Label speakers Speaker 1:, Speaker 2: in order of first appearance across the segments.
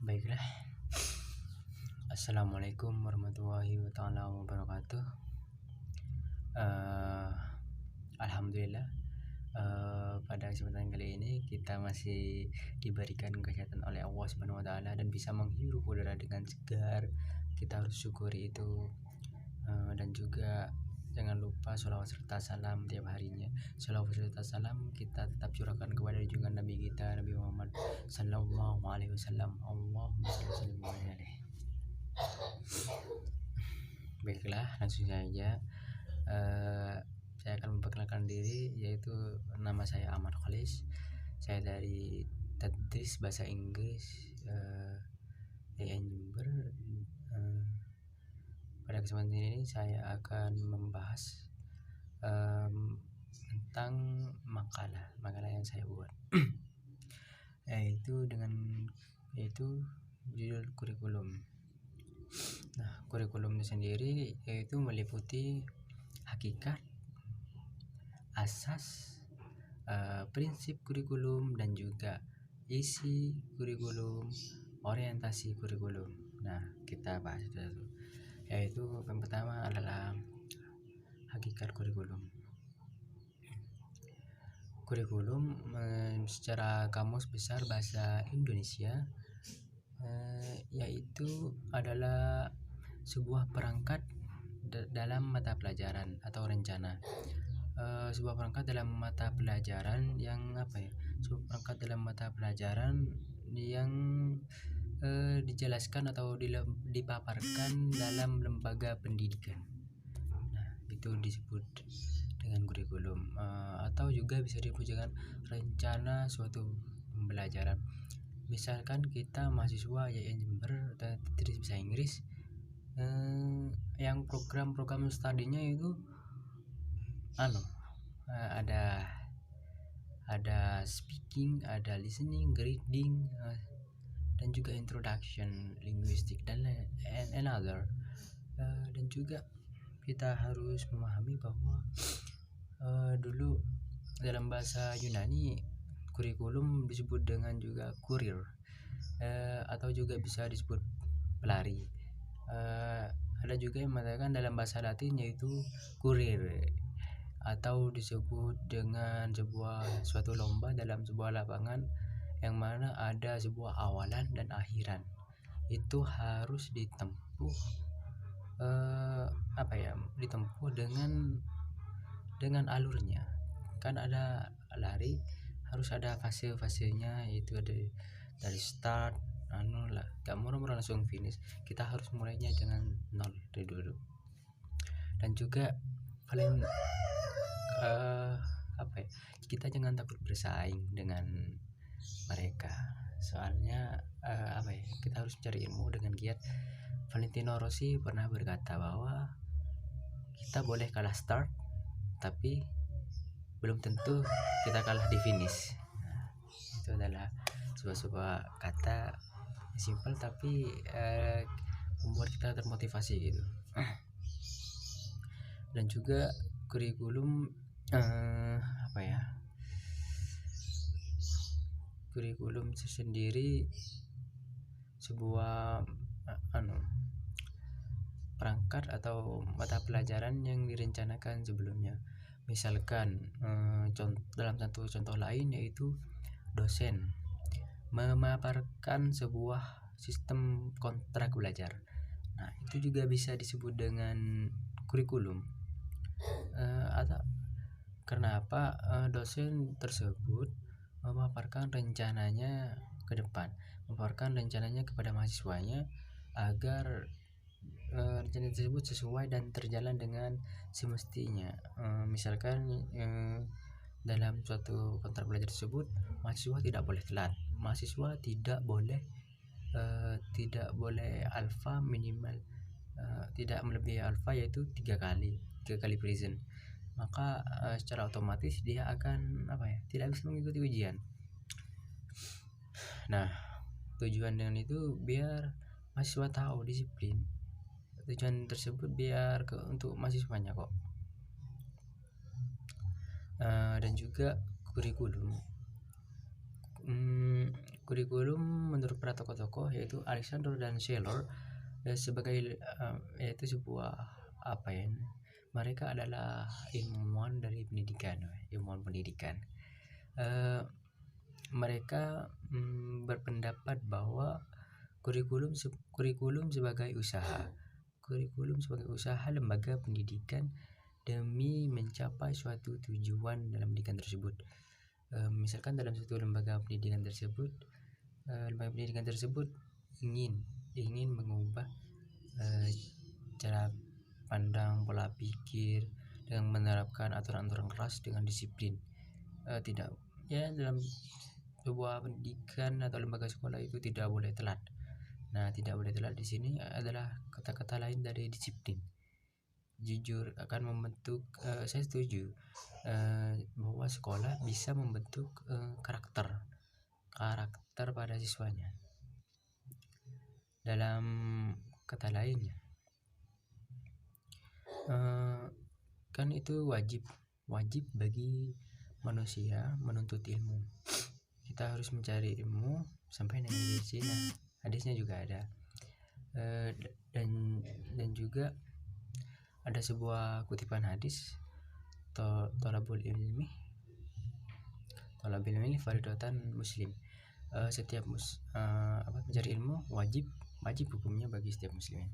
Speaker 1: Baiklah, Assalamualaikum warahmatullahi wabarakatuh. Eh, Alhamdulillah, pada kesempatan kali ini kita masih diberikan kesehatan oleh Allah Subhanahu wa Ta'ala dan bisa menghirup udara dengan segar. Kita harus syukuri itu. Dan juga jangan lupa sholawat serta salam tiap harinya. Sholawat serta salam kita tetap curahkan kepada junjungan Nabi kita, Nabi Muhammad Sallallahu Alaihi Wasallam. Allahumma shalli wa sallim alaihi. Baiklah, langsung saja. Saya akan memperkenalkan diri, yaitu nama saya Ahmad Khalis. Saya dari Tadris Bahasa Inggris Jember. Pada kesempatan ini saya akan membahas tentang makalah yang saya buat, yaitu judul kurikulum. Nah, kurikulum itu sendiri yaitu meliputi hakikat, asas, prinsip kurikulum, dan juga isi kurikulum, orientasi kurikulum. Nah, kita bahas itu dulu. Yaitu yang pertama adalah hakikat kurikulum. Kurikulum secara kamus besar bahasa Indonesia yaitu adalah sebuah perangkat dalam mata pelajaran atau rencana. Sebuah perangkat dalam mata pelajaran yang sebuah perangkat dalam mata pelajaran yang dijelaskan atau dipaparkan dalam lembaga pendidikan. Nah, itu disebut dengan kurikulum, atau juga bisa disebut dengan rencana suatu pembelajaran. Misalkan kita mahasiswa Jember dari bahasa Inggris, yang program studinya itu ada speaking, ada listening, reading, dan juga introduction, linguistik, dan another. Dan juga kita harus memahami bahwa dulu dalam bahasa Yunani kurikulum disebut dengan juga kurir, atau juga bisa disebut pelari. Ada juga yang mengatakan dalam bahasa Latin yaitu kurir, atau disebut dengan suatu lomba dalam sebuah lapangan yang mana ada sebuah awalan dan akhiran. Itu harus ditempuh dengan alurnya. Kan ada lari, harus ada fase-fasenya, yaitu ada dari start, gak murah langsung finish. Kita harus mulainya dengan nol dari dulu. Dan juga paling kita jangan takut bersaing dengan mereka. Soalnya kita harus cari ilmu dengan giat. Valentino Rossi pernah berkata bahwa kita boleh kalah start, tapi belum tentu kita kalah di finish. Itu adalah sebuah kata simpel tapi membuat kita termotivasi gitu. Dan juga kurikulum kurikulum sendiri sebuah perangkat atau mata pelajaran yang direncanakan sebelumnya. Misalkan dalam satu contoh lain yaitu dosen memaparkan sebuah sistem kontrak belajar. Nah, itu juga bisa disebut dengan kurikulum. Kenapa dosen tersebut memaparkan rencananya ke depan, memaparkan rencananya kepada mahasiswanya agar rencana tersebut sesuai dan terjalan dengan semestinya. Misalkan dalam suatu kontrak belajar tersebut mahasiswa tidak boleh telat, mahasiswa tidak boleh alfa minimal, tidak melebihi alfa yaitu 3 kali present. Maka secara otomatis dia akan tidak bisa mengikuti ujian. Nah, tujuan dengan itu biar mahasiswa tahu disiplin. Tujuan tersebut biar untuk mahasiswanya kok. Dan juga kurikulum kurikulum menurut para tokoh-tokoh yaitu Alexander dan Shelley sebagai yaitu sebuah apa ya, mereka adalah ilmuwan dari pendidikan, ilmuwan pendidikan. Mereka berpendapat bahwa kurikulum sebagai usaha lembaga pendidikan demi mencapai suatu tujuan dalam pendidikan tersebut. Misalkan dalam suatu lembaga pendidikan tersebut ingin mengubah cara pandang, pola pikir dengan menerapkan aturan-aturan keras dengan disiplin. Tidak ya, dalam sebuah pendidikan atau lembaga sekolah itu tidak boleh telat. Nah, tidak boleh telat di sini adalah kata-kata lain dari disiplin. Jujur akan membentuk, saya setuju bahwa sekolah bisa membentuk karakter pada siswanya. Dalam kata lain, kan itu wajib bagi manusia menuntut ilmu. Kita harus mencari ilmu sampai nanti di sini. Hadisnya juga ada, dan juga ada sebuah kutipan hadis, tolabul ilmi faridatan muslim. Setiap mencari ilmu wajib hukumnya bagi setiap muslim.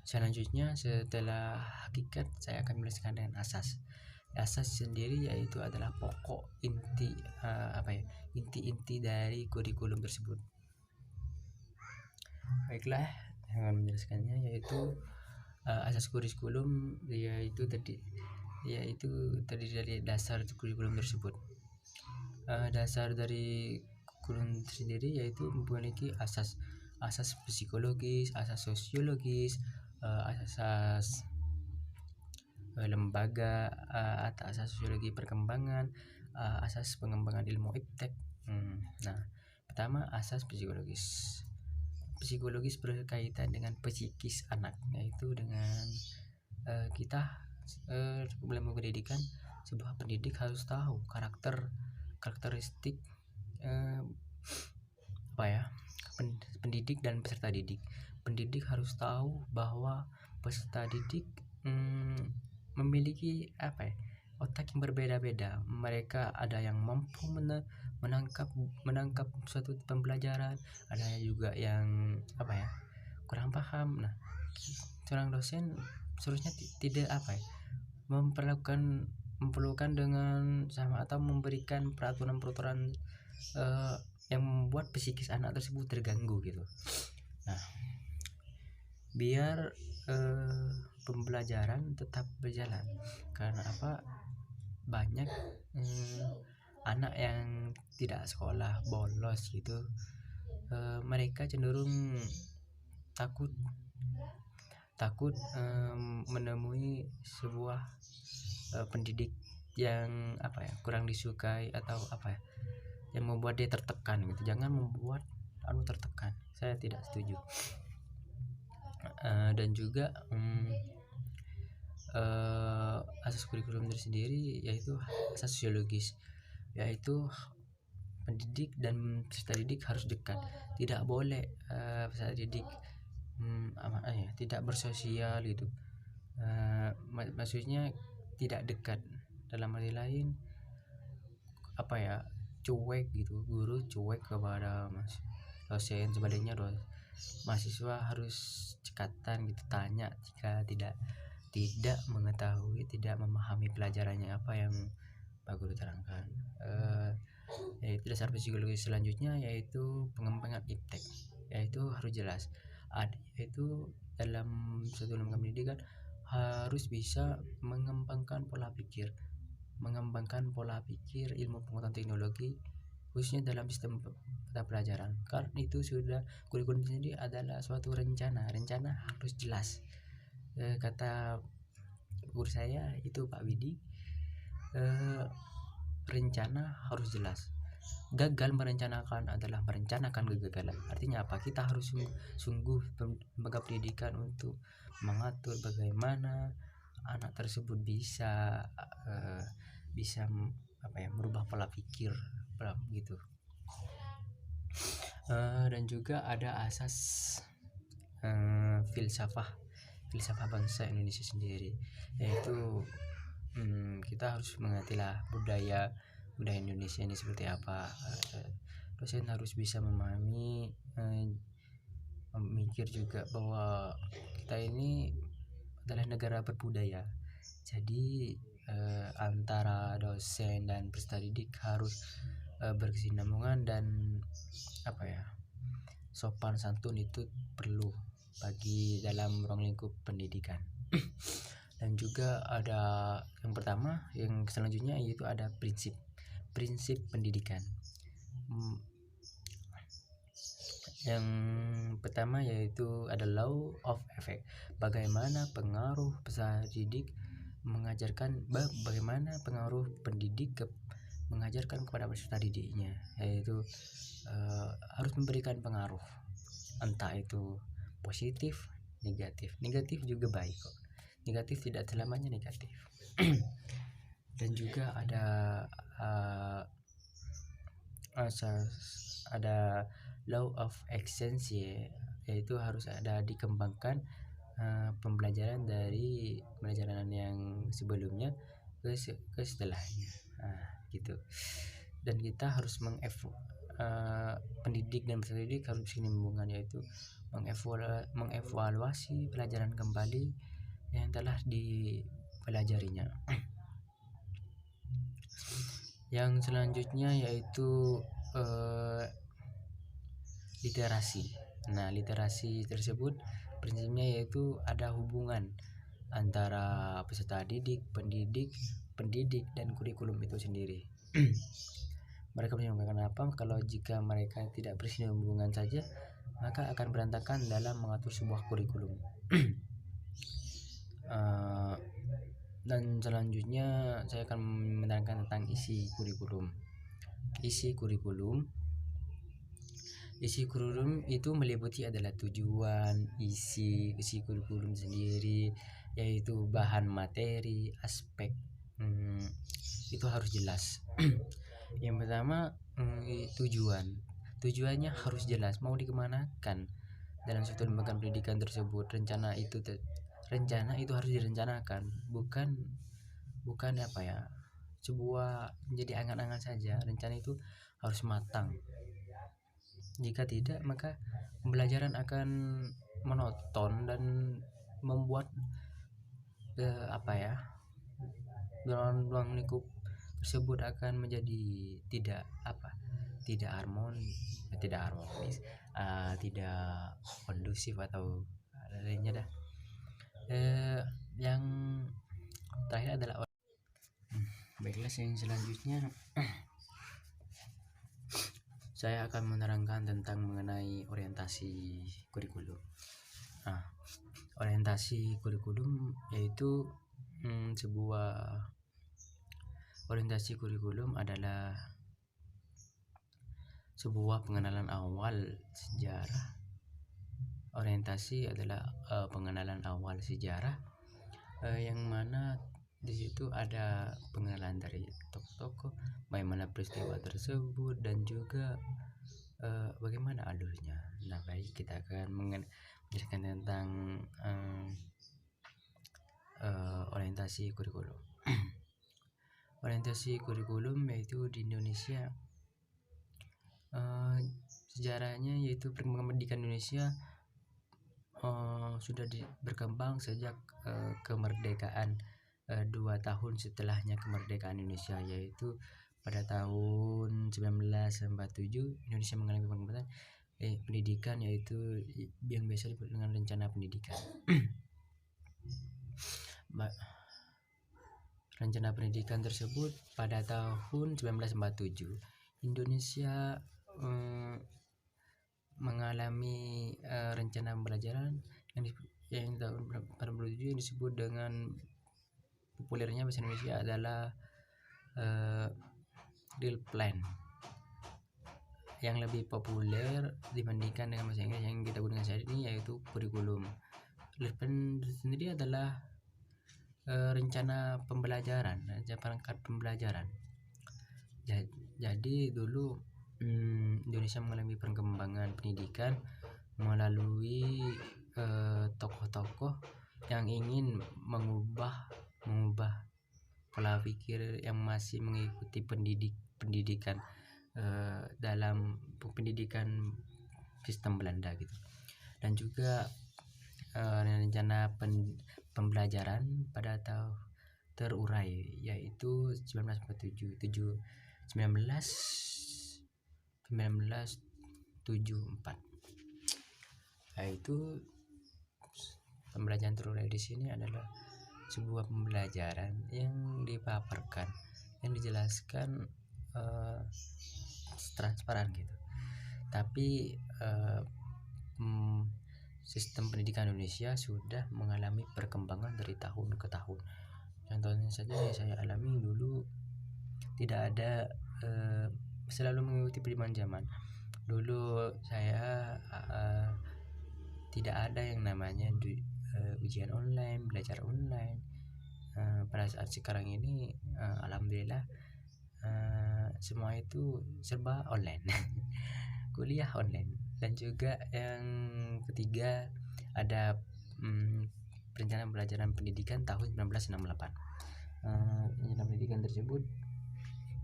Speaker 1: Selanjutnya setelah hakikat, saya akan menjelaskan dengan asas. Asas sendiri yaitu adalah pokok inti dari kurikulum tersebut. Baiklah, yang akan menjelaskannya yaitu asas kurikulum yaitu terdiri dari dasar kurikulum tersebut. Dasar dari kurikulum sendiri yaitu memiliki asas psikologis, asas sosiologis, asas lembaga, asas sosiologi perkembangan, asas pengembangan ilmu iptek. Nah, pertama asas psikologis berkaitan dengan psikis anak, yaitu dengan kita sebelum pendidikan, sebuah pendidik harus tahu karakteristik pendidik dan peserta didik. Pendidik harus tahu bahwa peserta didik memiliki otak yang berbeda-beda. Mereka ada yang mampu menangkap suatu pembelajaran, ada juga yang kurang paham. Nah, seorang dosen seharusnya tidak memperlakukan dengan sama atau memberikan peraturan yang membuat psikis anak tersebut terganggu gitu. Nah, biar pembelajaran tetap berjalan, karena banyak anak yang tidak sekolah, bolos gitu. Mereka cenderung takut menemui sebuah pendidik yang kurang disukai atau yang membuat dia tertekan gitu. Jangan membuat tertekan, saya tidak setuju. Dan juga asas kurikulum tersendiri yaitu asas sosiologis, yaitu pendidik dan peserta didik harus dekat. Tidak boleh peserta didik tidak bersosial gitu. Maksudnya tidak dekat, dalam arti lain cuek gitu. Guru cuek kepada dosen, sebaliknya mahasiswa harus cekatan gitu, tanya jika tidak mengetahui, tidak memahami pelajarannya apa yang Pak Guru terangkan. Yaitu dasar psikologi selanjutnya yaitu pengembangan iptek, yaitu harus jelas. Yaitu dalam suatu lembaga pendidikan harus bisa mengembangkan pola pikir, ilmu pengetahuan teknologi, khususnya dalam sistem pelajaran. Karena itu sudah kurikulum sendiri adalah suatu rencana harus jelas. Kata guru saya itu Pak Widi, rencana harus jelas. Gagal merencanakan adalah merencanakan kegagalan. Artinya apa? Kita harus sungguh lembaga pendidikan untuk mengatur bagaimana anak tersebut bisa bisa merubah pola pikir gitu. Dan juga ada asas filsafah bangsa Indonesia sendiri, yaitu kita harus mengertilah budaya Indonesia ini seperti apa. Dosen harus bisa memahami, memikir juga bahwa kita ini adalah negara berbudaya. Jadi antara dosen dan peserta didik harus berkesinambungan, dan sopan santun itu perlu bagi dalam ruang lingkup pendidikan. Dan juga ada yang selanjutnya, yaitu ada prinsip pendidikan. Yang pertama yaitu ada law of effect, bagaimana pengaruh peserta didik bagaimana pengaruh pendidik mengajarkan kepada peserta didiknya, yaitu harus memberikan pengaruh, entah itu positif, negatif juga baik kok. Negatif tidak selamanya negatif. Dan juga ada law of exchange, yaitu harus ada dikembangkan pembelajaran dari pembelajaran yang sebelumnya ke setelahnya, gitu. Dan kita harus pendidik dan peserta didik harus berkesinambungan, yaitu mengevaluasi pelajaran kembali yang telah dipelajarinya. Yang selanjutnya yaitu literasi. Nah, literasi tersebut prinsipnya yaitu ada hubungan antara peserta didik, pendidik dan kurikulum itu sendiri. Mereka menyebabkan apa? Kalau jika mereka tidak berkesinambungan saja, maka akan berantakan dalam mengatur sebuah kurikulum. Dan selanjutnya saya akan menerangkan tentang isi kurikulum. Isi kurikulum itu meliputi adalah tujuan, isi kurikulum sendiri, yaitu bahan materi, aspek, itu harus jelas. Yang pertama, tujuannya harus jelas, mau dikemanakan dalam suatu lembaga pendidikan tersebut. Rencana itu harus direncanakan, bukan sebuah menjadi angan-angan saja. Rencana itu harus matang. Jika tidak, maka pembelajaran akan monoton dan membuat ruang lingkup tersebut akan menjadi tidak harmonis, tidak kondusif atau lainnya dah. Yang terakhir adalah baiklah, yang selanjutnya saya akan menerangkan tentang mengenai orientasi kurikulum. Orientasi kurikulum yaitu orientasi kurikulum adalah sebuah pengenalan awal sejarah. Orientasi adalah pengenalan awal sejarah, yang mana di situ ada pengenalan dari tokoh-tokoh, bagaimana peristiwa tersebut, dan juga bagaimana alurnya. Nah, baik, kita akan menjelaskan tentang orientasi kurikulum. Orientasi kurikulum yaitu di Indonesia, sejarahnya yaitu perkembangan pendidikan Indonesia sudah berkembang sejak kemerdekaan. 2 tahun setelahnya kemerdekaan Indonesia, yaitu pada tahun 1947 Indonesia mengalami pengembangan pendidikan, yaitu yang biasa disebut dengan rencana pendidikan. Rencana pendidikan tersebut pada tahun 1947 Indonesia mengalami rencana pembelajaran yang tahun 1947 yang disebut dengan populernya bahasa Indonesia adalah Real Plan, yang lebih populer dibandingkan dengan bahasa Inggris yang kita gunakan saat ini, yaitu kurikulum. Real Plan sendiri adalah rencana pembelajaran, perangkat pembelajaran. Jadi dulu Indonesia mengalami perkembangan pendidikan melalui tokoh-tokoh yang ingin mengubah pola pikir yang masih mengikuti pendidikan dalam pendidikan sistem Belanda gitu. Dan juga rencana pembelajaran pada tahun terurai yaitu 1974. Nah, itu pembelajaran terurai di sini adalah sebuah pembelajaran yang dipaparkan, yang dijelaskan transparan gitu. Tapi sistem pendidikan Indonesia sudah mengalami perkembangan dari tahun ke tahun. Contohnya saja yang saya alami dulu tidak ada selalu mengikuti perkembangan zaman. Dulu saya tidak ada yang namanya ujian online, belajar online. Pada saat sekarang ini alhamdulillah semua itu serba online. Kuliah online. Dan juga yang ketiga ada rencana pembelajaran pendidikan tahun 1968. Rencana pendidikan tersebut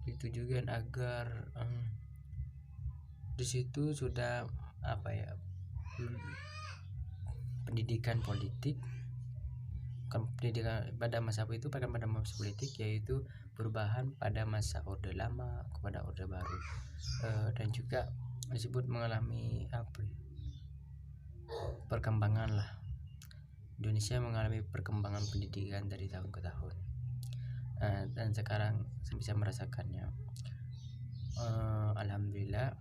Speaker 1: ditujukan agar di situ sudah pendidikan politik, pendidikan pada masa itu pada masa politik, yaitu perubahan pada masa orde lama kepada orde baru. Dan juga disebut mengalami perkembangan lah. Indonesia mengalami perkembangan pendidikan dari tahun ke tahun, dan sekarang saya bisa merasakannya. Alhamdulillah.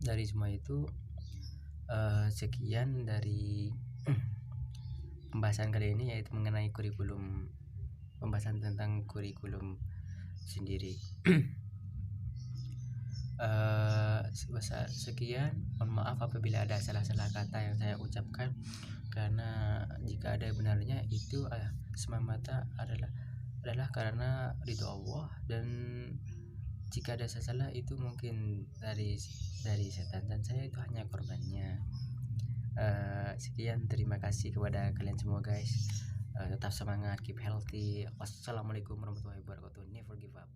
Speaker 1: Dari semua itu sekian dari pembahasan kali ini, yaitu mengenai kurikulum, pembahasan tentang kurikulum sendiri. Sekian, mohon maaf apabila ada salah-salah kata yang saya ucapkan, karena jika ada benarnya itu semata-mata adalah karena ridho Allah, dan jika ada salah itu mungkin dari setan, dan saya itu hanya korbannya. Sekian, terima kasih kepada kalian semua guys. Tetap semangat, keep healthy. Wassalamualaikum warahmatullahi wabarakatuh. Never give up.